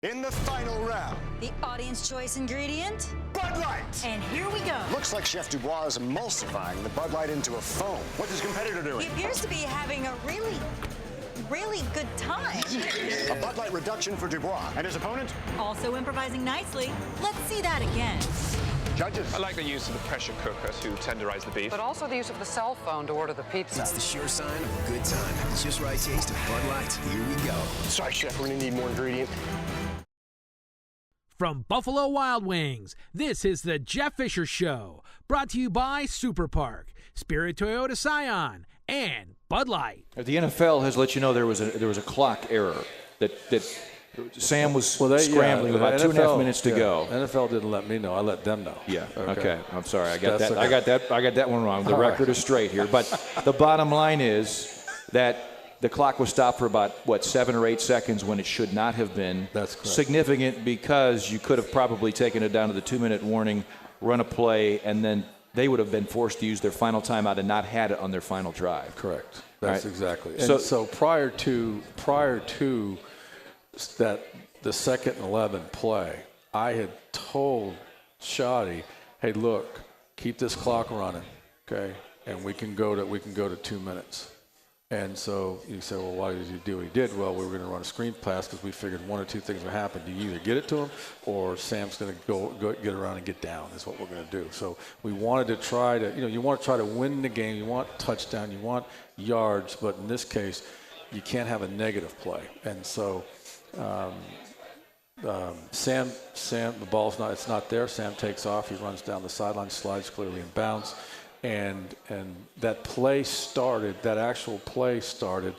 In the final round, the audience choice ingredient, Bud Light. And here we go. Looks like Chef Dubois is emulsifying the Bud Light into a foam. What's his competitor doing? He appears to be having a really good time. A Bud Light reduction for Dubois. And his opponent? Also improvising nicely. Let's see that again. Judges. I like the use of the pressure cooker to tenderize the beef. But also the use of the cell phone to order the pizza. It's the sure sign of a good time. It's just right taste of Bud Light. Here we go. Sorry, Chef, we're gonna need more ingredient. From Buffalo Wild Wings, this is the Jeff Fisher Show, brought to you by Super Park, Spirit Toyota Scion, and Bud Light. The NFL has let you know there was a clock error that Sam was scrambling with about NFL, 2.5 minutes to go. NFL didn't let me know. I let them know. Yeah. Okay. I'm sorry. I got that. Okay. I got that one wrong. The record is straight here. But the bottom line is that the clock was stopped for about 7 or 8 seconds when it should not have been. That's correct. Significant because you could have probably taken it down to the 2-minute warning, run a play, and then they would have been forced to use their final timeout and not had it on their final drive. Correct. That's right. Exactly. And so prior to that, the 2nd and 11 play, I had told Shoddy, hey, look, keep this clock running, okay, and we can go to 2 minutes. And so you say, well, why did you do what he did? Well, we were going to run a screen pass because we figured one or two things would happen. You either get it to him or Sam's going to go get around and get down is what we're going to do. So we wanted to try to, you want to try to win the game. You want touchdown. You want yards. But in this case, you can't have a negative play. And so Sam, the ball's it's not there. Sam takes off. He runs down the sideline, slides clearly in bounds. And that play started, that actual play started,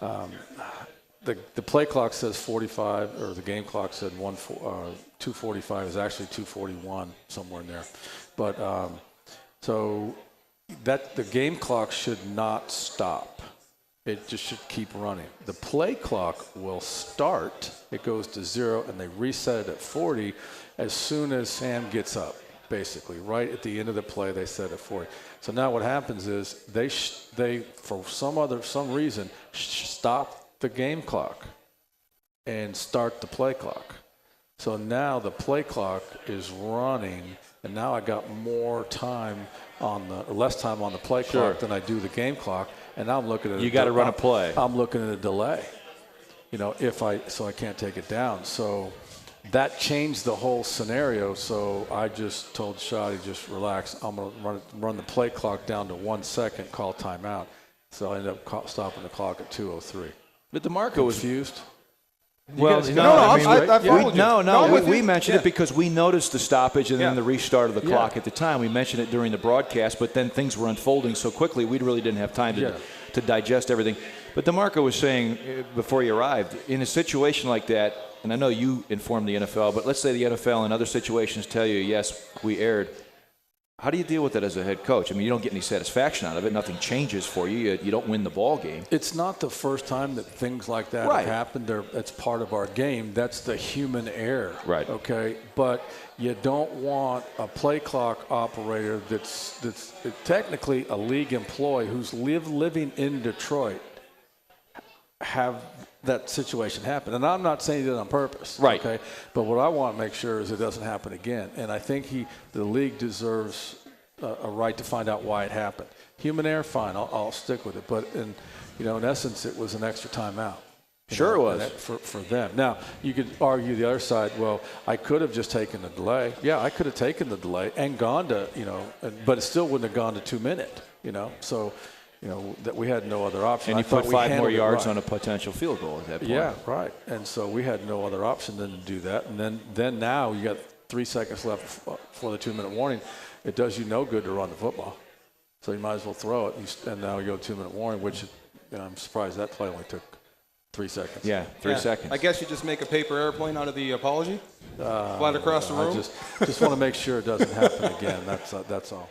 the play clock says 45, or the game clock said 2:45, is actually 2:41, somewhere in there. But so that the game clock should not stop. It just should keep running. The play clock will start, it goes to 0, and they reset it at 40 as soon as Sam gets up. Basically, right at the end of the play, they set it 40. So now what happens is they for some reason stop the game clock and start the play clock. So now the play clock is running, and now I got more time less time on the play clock than I do the game clock, and now I'm looking at you got to run a play. I'm looking at a delay. So I can't take it down. So that changed the whole scenario, so I just told Shoddy, just relax. I'm going to run the play clock down to 1 second, call timeout. So I ended up stopping the clock at 2:03. But DeMarco was confused. Well, we mentioned it because we noticed the stoppage and then the restart of the clock at the time. We mentioned it during the broadcast, but then things were unfolding so quickly we really didn't have time to digest everything. But DeMarco was saying before he arrived, in a situation like that, and I know you informed the NFL, but let's say the NFL in other situations tell you, yes, we erred. How do you deal with it as a head coach? I mean, you don't get any satisfaction out of it. Nothing changes for you. You don't win the ball game. It's not the first time that things like that have happened. It's part of our game. That's the human error. Right. Okay. But you don't want a play clock operator that's technically a league employee who's living in Detroit have that situation happen. And I'm not saying it on purpose. Right. Okay. But what I want to make sure is it doesn't happen again. And I think the league deserves a right to find out why it happened. Human error, fine. I'll stick with it. But in essence, it was an extra timeout. Sure it was. For them. Now, you could argue the other side, well, I could have just taken the delay. Yeah, I could have taken the delay and gone to, but it still wouldn't have gone to 2 minutes, So, that we had no other option. And you put 5 more yards on a potential field goal at that point. Yeah, right. And so we had no other option than to do that. And then now you got 3 seconds left for the 2-minute warning. It does you no good to run the football. So you might as well throw it. And now you go 2-minute warning, which I'm surprised that play only took 3 seconds. Yeah, 3 seconds. I guess you just make a paper airplane out of the apology, flat across the room. I just want to make sure it doesn't happen again. That's all.